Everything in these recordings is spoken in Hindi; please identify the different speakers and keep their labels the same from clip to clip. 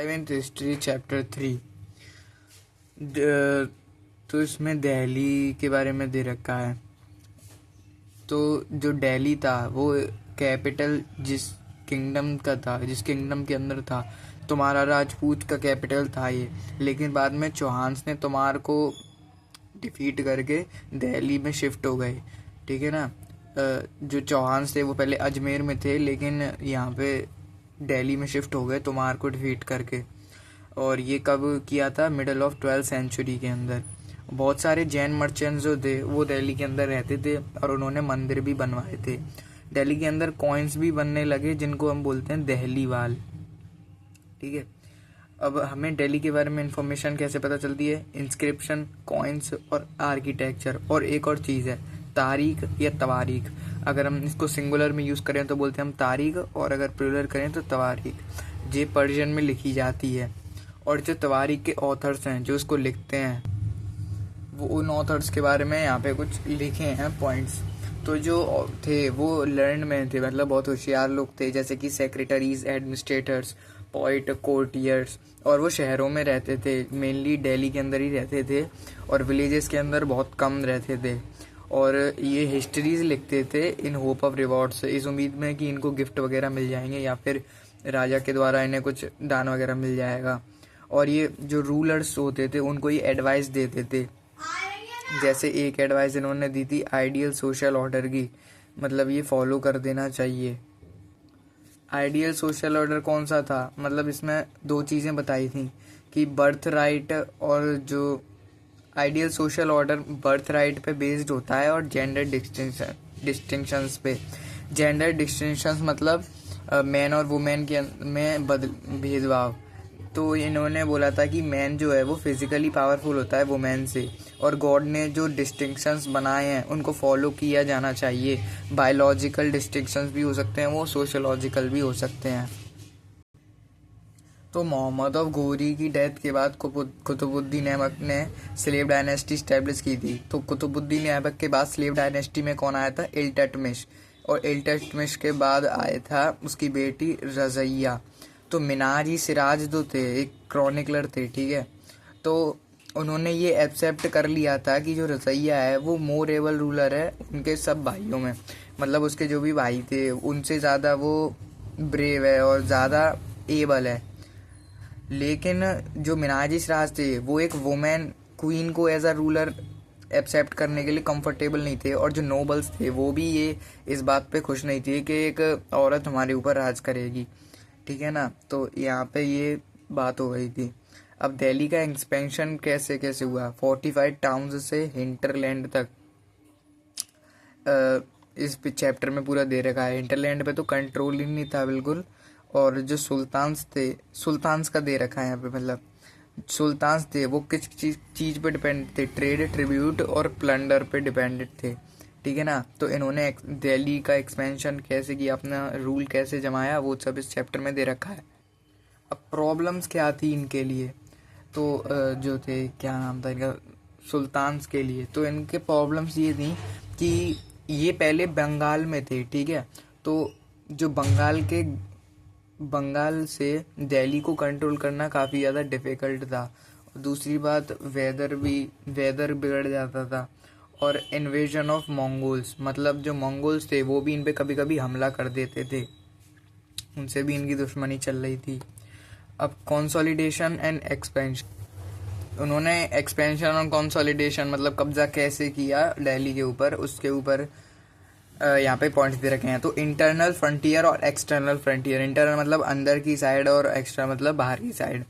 Speaker 1: Seventh history chapter 3। तो इसमें दिल्ली के बारे में दे रखा है। तो जो दिल्ली था वो कैपिटल जिस किंगडम का था, जिस किंगडम के अंदर था, तुम्हारा राजपूत का कैपिटल था ये। लेकिन बाद में चौहान्स ने तुम्हार को डिफीट करके दिल्ली में शिफ्ट हो गए। ठीक है ना। जो चौहान्स थे वो पहले अजमेर में थे, लेकिन यहाँ पे दिल्ली में शिफ्ट हो गए तुम्हार को डिफीट करके। और ये कब किया था? मिडल ऑफ 12th सेंचुरी के अंदर। बहुत सारे जैन मर्चेंट्स जो थे वो दिल्ली के अंदर रहते थे और उन्होंने मंदिर भी बनवाए थे। दिल्ली के अंदर कॉइन्स भी बनने लगे जिनको हम बोलते हैं दहलीवाल। ठीक है। अब हमें दिल्ली के बारे में इंफॉर्मेशन कैसे पता चलती है? इंस्क्रिप्शन, कॉइन्स और आर्किटेक्चर। और एक और चीज़ है तारीख या तवारीख। अगर हम इसको सिंगुलर में यूज़ करें तो बोलते हैं हम तारीख, और अगर प्लूरल करें तो तवारीख। ये पर्शियन में लिखी जाती है। और जो तवारीख के ऑथर्स हैं जो इसको लिखते हैं, वो उन ऑथर्स के बारे में यहाँ पे कुछ लिखे हैं पॉइंट्स। तो जो थे वो लर्न में थे, मतलब बहुत होशियार लोग थे, जैसे कि सेक्रेटरीज, एडमिनिस्ट्रेटर्स, पोइट, कोर्टियर्स। और वो शहरों में रहते थे, मेनली दिल्ली के अंदर ही रहते थे और विलेजेस के अंदर बहुत कम रहते थे। और ये हिस्ट्रीज लिखते थे इन होप ऑफ रिवॉर्ड्स, इस उम्मीद में कि इनको गिफ्ट वगैरह मिल जाएंगे या फिर राजा के द्वारा इन्हें कुछ दान वगैरह मिल जाएगा। और ये जो रूलर्स होते थे उनको ये एडवाइस देते थे। जैसे एक एडवाइस इन्होंने दी थी आइडियल सोशल ऑर्डर की, मतलब ये फॉलो कर देना चाहिए। आइडियल सोशल ऑर्डर कौन सा था? मतलब इसमें दो चीज़ें बताई थी कि बर्थ राइट, और जो ideal social order birth right पे बेस्ड होता है और जेंडर डिस्टिंक्शंस पे। जेंडर डिस्टिंक्शंस मतलब मैन और वुमेन के में भेदभाव। तो इन्होंने बोला था कि मैन जो है वो फिजिकली पावरफुल होता है वुमेन से, और गॉड ने जो डिस्टिंक्शंस बनाए हैं उनको फॉलो किया जाना चाहिए। बायोलॉजिकल डिस्टिंक्शंस भी हो सकते हैं, वो सोशोलॉजिकल भी हो सकते हैं। तो मोहम्मद ऑफ घोरी की डेथ के बाद कुतुबुद्दीन ऐबक ने स्लेव डायनेस्टी स्टैब्लिश की थी। तो कुतुबुद्दीन ऐबक के बाद स्लेव डायनेस्टी में कौन आया था? इल्तुतमिश। और इल्तुतमिश के बाद आया था उसकी बेटी रज़िया। तो मिनाज-ई सिराज जो थे एक क्रॉनिकलर थे, ठीक है। तो उन्होंने ये एक्सेप्ट कर लिया था कि जो रज़िया है वो मोर एबल रूलर है उनके सब भाइयों में, मतलब उसके जो भी भाई थे उनसे ज़्यादा वो ब्रेव है और ज़्यादा एबल है। लेकिन जो मिनाज-ई सिराज थे वो एक वुमेन क्वीन को एज अ रूलर एक्सेप्ट करने के लिए कंफर्टेबल नहीं थे, और जो नोबल्स थे वो भी ये इस बात पे खुश नहीं थे कि एक औरत हमारे ऊपर राज करेगी। ठीक है ना। तो यहाँ पे ये बात हो गई थी। अब दिल्ली का एक्सपेंशन कैसे कैसे हुआ? 45 टाउन्स से हिंटरलैंड तक इस चैप्टर में पूरा दे रखा है। हिंटरलैंड पे तो कंट्रोल ही नहीं था बिल्कुल। और जो सुल्तान्स थे, सुल्तान्स का दे रखा है यहाँ पे, मतलब सुल्तान्स थे वो किस चीज़ पे डिपेंड थे? ट्रेड, ट्रिब्यूट और प्लंडर पे डिपेंडेड थे। ठीक है ना। तो इन्होंने दिल्ली का एक्सपेंशन कैसे किया, अपना रूल कैसे जमाया, वो सब इस चैप्टर में दे रखा है। अब प्रॉब्लम्स क्या थी इनके लिए? तो जो थे, क्या नाम था इनका, सुल्तान्स के लिए, तो इनके प्रॉब्लम्स ये थी कि ये पहले बंगाल में थे, ठीक है। तो जो बंगाल से दिल्ली को कंट्रोल करना काफ़ी ज़्यादा डिफ़िकल्ट था। और दूसरी बात वेदर बिगड़ जाता था। और इन्वेजन ऑफ मंगोल्स, मतलब जो मंगोल्स थे वो भी इन पे कभी कभी हमला कर देते थे, उनसे भी इनकी दुश्मनी चल रही थी। अब कंसोलिडेशन एंड एक्सपेंशन, उन्होंने एक्सपेंशन और कंसोलिडेशन मतलब कब्जा कैसे किया दिल्ली के ऊपर, उसके ऊपर यहाँ पे पॉइंट्स दे रखे हैं। तो इंटरनल फ्रंटियर और एक्सटर्नल फ्रंटियर। इंटरनल मतलब अंदर की साइड और एक्सटर्नल मतलब बाहर की साइड।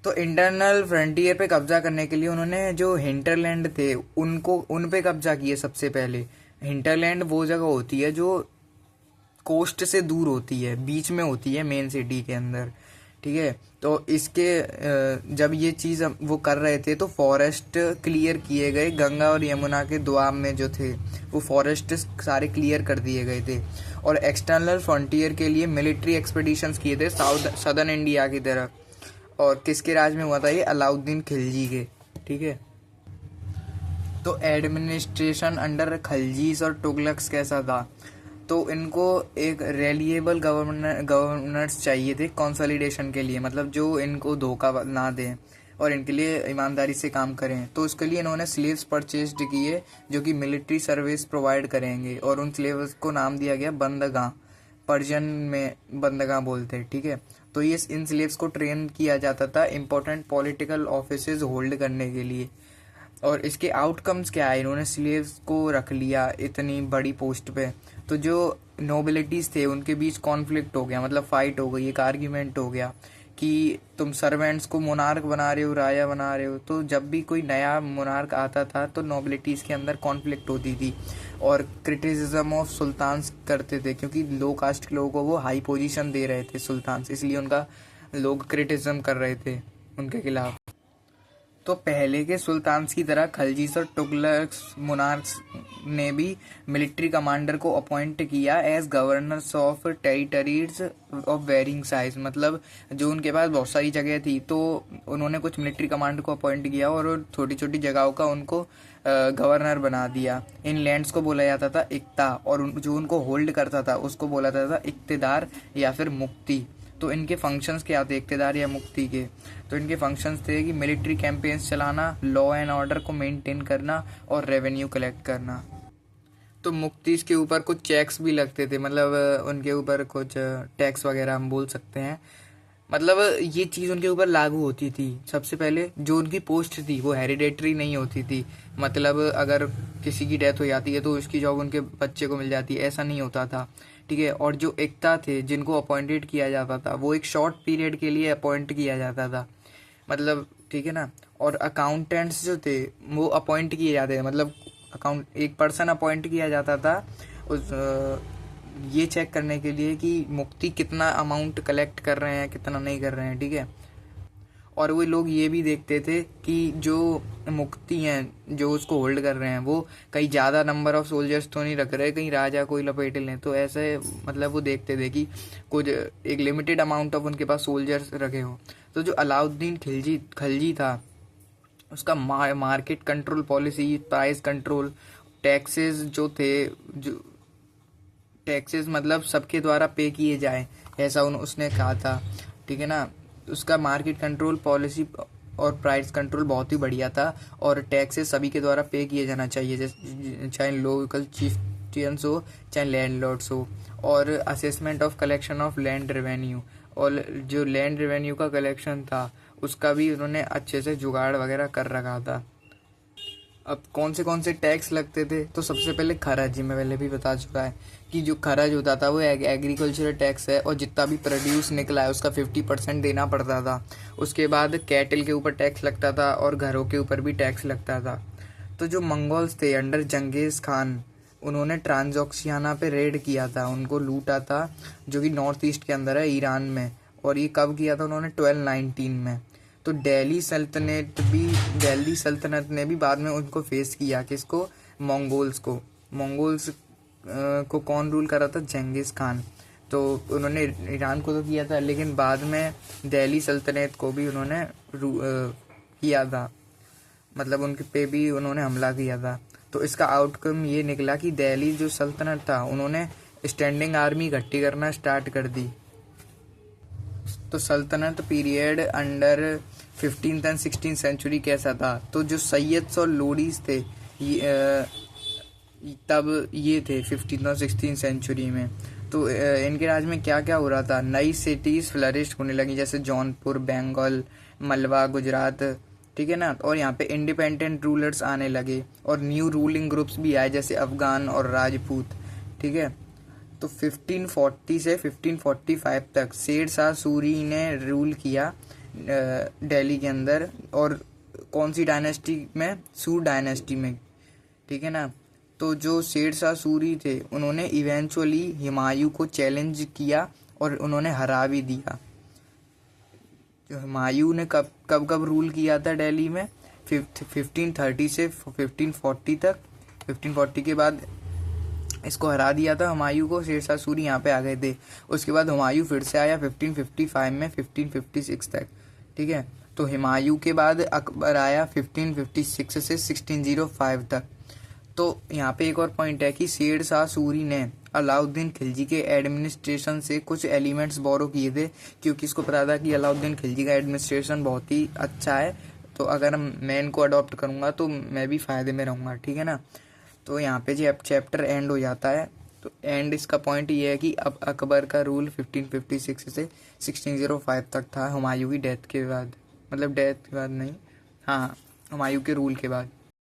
Speaker 1: तो इंटरनल फ्रंटियर पे कब्जा करने के लिए उन्होंने जो हिंटरलैंड थे उन पे कब्जा किए सबसे पहले। हिंटरलैंड वो जगह होती है जो कोस्ट से दूर होती है, बीच में होती है मेन सिटी के अंदर, ठीक है। तो इसके जब ये चीज़ वो कर रहे थे तो फॉरेस्ट क्लियर किए गए, गंगा और यमुना के दोआब में जो थे वो फॉरेस्ट सारे क्लियर कर दिए गए थे। और एक्सटर्नल फ्रंटियर के लिए मिलिट्री एक्सपेडिशंस किए थे सदर्न इंडिया की तरफ। और किसके राज में हुआ था ये? अलाउद्दीन खिलजी के, ठीक है। तो एडमिनिस्ट्रेशन अंडर खलजीस और तुगलक्स कैसा था? तो इनको एक रेलिएबल गवर्नर्स चाहिए थे कंसोलिडेशन के लिए, मतलब जो इनको धोखा ना दें और इनके लिए ईमानदारी से काम करें। तो उसके लिए इन्होंने स्लेव्स परचेस्ड किए जो कि मिलिट्री सर्विस प्रोवाइड करेंगे, और उन स्लेव्स को नाम दिया गया बंदगा, पर्शियन में बंदगा बोलते हैं, ठीक है। तो ये इन स्लेव्स को ट्रेन किया जाता था इंपॉर्टेंट पॉलिटिकल ऑफिसेज होल्ड करने के लिए। और इसके आउटकम्स क्या है, इन्होंने स्लेव्स को रख लिया इतनी बड़ी पोस्ट पे, तो जो नोबिलिटीज थे उनके बीच कॉन्फ्लिक्ट हो गया, मतलब फाइट हो गई, एक आर्ग्यूमेंट हो गया कि तुम सर्वेंट्स को मोनार्क बना रहे हो, राजा बना रहे हो। तो जब भी कोई नया मोनार्क आता था तो नोबिलिटीज के अंदर कॉन्फ्लिक्ट होती थी और क्रिटिसिज्म ऑफ सुल्तान्स करते थे, क्योंकि लो कास्ट के लोगों को वो हाई पोजीशन दे रहे थे सुल्तान्स, इसलिए उनका लोग क्रिटिसिज्म कर रहे थे उनके खिलाफ। तो पहले के सुल्तान्स की तरह खलजीस और तुगलक मोनार्क्स ने भी मिलिट्री कमांडर को अपॉइंट किया as governors of territories of varying size, मतलब जो उनके पास बहुत सारी जगह थी तो उन्होंने कुछ मिलिट्री कमांडर को अपॉइंट किया और छोटी छोटी जगहों का उनको गवर्नर बना दिया। इन लैंड्स को बोला जाता था इक्ता, और जो उनको होल्ड करता था उसको बोला जाता था इक्तेदार या फिर मुक्ति। तो इनके फंक्शंस क्या थे इक्तेदार या मुक्ति के, तो इनके फंक्शंस थे कि मिलिट्री कैंपेन्स चलाना, लॉ एंड ऑर्डर को मेंटेन करना और रेवेन्यू कलेक्ट करना। तो मुक्तिस के ऊपर कुछ चेक्स भी लगते थे, मतलब उनके ऊपर कुछ टैक्स वगैरह हम बोल सकते हैं, मतलब ये चीज़ उनके ऊपर लागू होती थी। सबसे पहले जो उनकी पोस्ट थी वो हेरिडेटरी नहीं होती थी, मतलब अगर किसी की डेथ हो जाती है तो उसकी जॉब उनके बच्चे को मिल जाती है, ऐसा नहीं होता था, ठीक है। और जो एकता थे जिनको अपॉइंटेड किया जाता था वो एक शॉर्ट पीरियड के लिए अपॉइंट किया जाता था, मतलब ठीक है ना। और अकाउंटेंट्स जो थे वो अपॉइंट किए जाते थे, मतलब अकाउंट एक पर्सन अपॉइंट किया जाता था उस ये चेक करने के लिए कि मुक्ति कितना अमाउंट कलेक्ट कर रहे हैं कितना नहीं कर रहे हैं, ठीक है। और वो लोग ये भी देखते थे कि जो मुक्ति हैं जो उसको होल्ड कर रहे हैं वो कहीं ज़्यादा नंबर ऑफ सोल्जर्स तो नहीं रख रहे, कहीं राजा कोई लपेट लें, तो ऐसे मतलब वो देखते थे कि कुछ एक लिमिटेड अमाउंट ऑफ उनके पास सोल्जर्स रखे हो। तो जो अलाउद्दीन खिलजी था उसका market control policy, price control, taxes जो थे, जो टैक्सेस मतलब सबके द्वारा पे किए जाए ऐसा उसने कहा था, ठीक है ना। उसका मार्केट कंट्रोल पॉलिसी और प्राइस कंट्रोल बहुत ही बढ़िया था, और टैक्सेस सभी के द्वारा पे किए जाना चाहिए, जैसे चाहे लोकल चिफ्टियंस हो चाहे लैंडलॉर्ड्स हो। और assessment of collection of land revenue, और जो लैंड रेवेन्यू का कलेक्शन था उसका भी उन्होंने अच्छे से जुगाड़ वगैरह कर रखा था। अब कौन से टैक्स लगते थे, तो सबसे पहले खराज, मैं पहले भी बता चुका है कि जो खराज होता था वो एग्रीकल्चरल टैक्स है, और जितना भी प्रोड्यूस निकला है उसका 50% देना पड़ता था। उसके बाद कैटल के ऊपर टैक्स लगता था और घरों के ऊपर भी टैक्स लगता था। तो जो मंगोल्स थे अंडर जंगीज खान, उन्होंने ट्रांसोक्सियाना पे रेड किया था, उनको लूटा था, जो कि नॉर्थ ईस्ट के अंदर है ईरान में। और ये कब किया था उन्होंने 1219 में। तो दिल्ली सल्तनत ने भी बाद में उनको फेस किया, किसको, मंगोल्स को। मंगोल्स को कौन रूल कर रहा था, जंगीज खान। तो उन्होंने ईरान को तो किया था, लेकिन बाद में दिल्ली सल्तनत को भी उन्होंने किया था, मतलब उनके पे भी उन्होंने हमला किया था। तो इसका आउटकम ये निकला कि दिल्ली जो सल्तनत था उन्होंने स्टैंडिंग आर्मी इकट्ठी करना स्टार्ट कर दी। तो सल्तनत period under 15th and 16th century कैसा था, तो जो सैयद्स और लोडीज थे तब ये थे 15th और 16th सेंचुरी में। तो इनके राज में क्या क्या हो रहा था, नई सिटीज फ्लरिश होने लगी, जैसे जौनपुर, बंगाल, मलवा, गुजरात, ठीक है ना। और यहाँ पे इंडिपेंडेंट रूलर्स आने लगे और न्यू रूलिंग ग्रुप्स भी आए, जैसे अफगान और राजपूत, ठीक है। तो 1540 से 1545 तक शेर शाह सूरी ने रूल किया दिल्ली के अंदर, और कौन सी डायनेस्टी में, सूर डायनेस्टी में, ठीक है ना। तो जो शेर शाह सूरी थे उन्होंने इवेंचुअली हुमायूं को चैलेंज किया और उन्होंने हरा भी दिया। जो हुमायूं ने कब रूल किया था दिल्ली में, 1530 से 1540 तक। 1540 के बाद इसको हरा दिया था हुमायूं को, शेर शाह सूरी यहाँ पे आ गए थे। उसके बाद हुमायूं फिर से आया 1555 में 1556 तक, ठीक है। तो हुमायूं के बाद अकबर आया 1556 से 1605 तक। तो यहाँ पे एक और पॉइंट है कि शेर शाह सूरी ने अलाउद्दीन खिलजी के एडमिनिस्ट्रेशन से कुछ एलिमेंट्स बोरो किए थे, क्योंकि इसको पता था कि अलाउद्दीन खिलजी का एडमिनिस्ट्रेशन बहुत ही अच्छा है, तो अगर मैं इनको अडॉप्ट करूँगा तो मैं भी फ़ायदे में रहूँगा, ठीक है ना। तो यहाँ पे जी अब चैप्टर एंड हो जाता है। तो एंड इसका पॉइंट ये है कि अब अकबर का रूल 1556 से 1605 तक था, हुमायूं की डेथ के बाद, मतलब डेथ के बाद नहीं, हाँ हुमायूं के रूल के बाद।